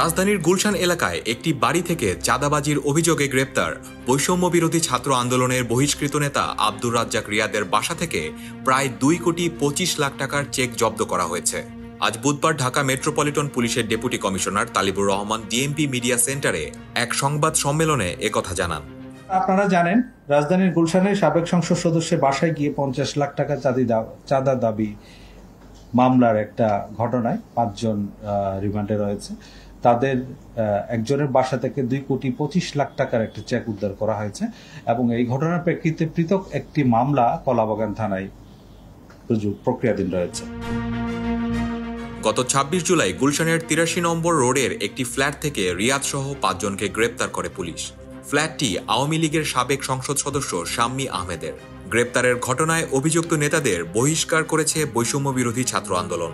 রাজধানীর গুলশান এলাকায় একটি বাড়ি থেকে চাঁদাবাজির অভিযোগে গ্রেপ্তার বৈষম্য বিরোধী ছাত্র আন্দোলনের বহিষ্কৃত নেতা আব্দুর রাজ্জাক রিয়াদের বাসা থেকে প্রায় 2,25,00,000 টাকার চেক জব্দ করা হয়েছে। আজ বুধবার ঢাকা মেট্রোপলিটন পুলিশের deputy commissioner Talibur Rahman DMP media সেন্টারে এক সংবাদ সম্মেলনে একথা জানান। আপনারা জানেন, রাজধানীর গুলশানে সাবেক সংসদ সদস্যের বাসায় গিয়ে 50 লাখ টাকা চাঁদা দাবি মামলার একটা ঘটনায় 5 জন রিমান্ডে রয়েছে। তাদের একজনের বাসা থেকে 2,25,00,000 টাকার একটা চেক উদ্ধার করা হয়েছে এবং এই ঘটনার প্রেক্ষিতে পৃথক একটি মামলা কলাবাগান থানায় প্রক্রিয়াধীন রয়েছে। গত 26 জুলাই গুলশানের 83 নম্বর রোডের একটি ফ্ল্যাট থেকে রিয়াদ সহ 5 জনকে গ্রেপ্তার করে পুলিশ। ফ্ল্যাটটি আওয়ামী লীগের সাবেক সংসদ সদস্য শাম্মী আহমেদের। গ্রেপ্তারের ঘটনায় অভিযুক্ত নেতাদের বহিষ্কার করেছে বৈষম্য বিরোধী ছাত্র আন্দোলন।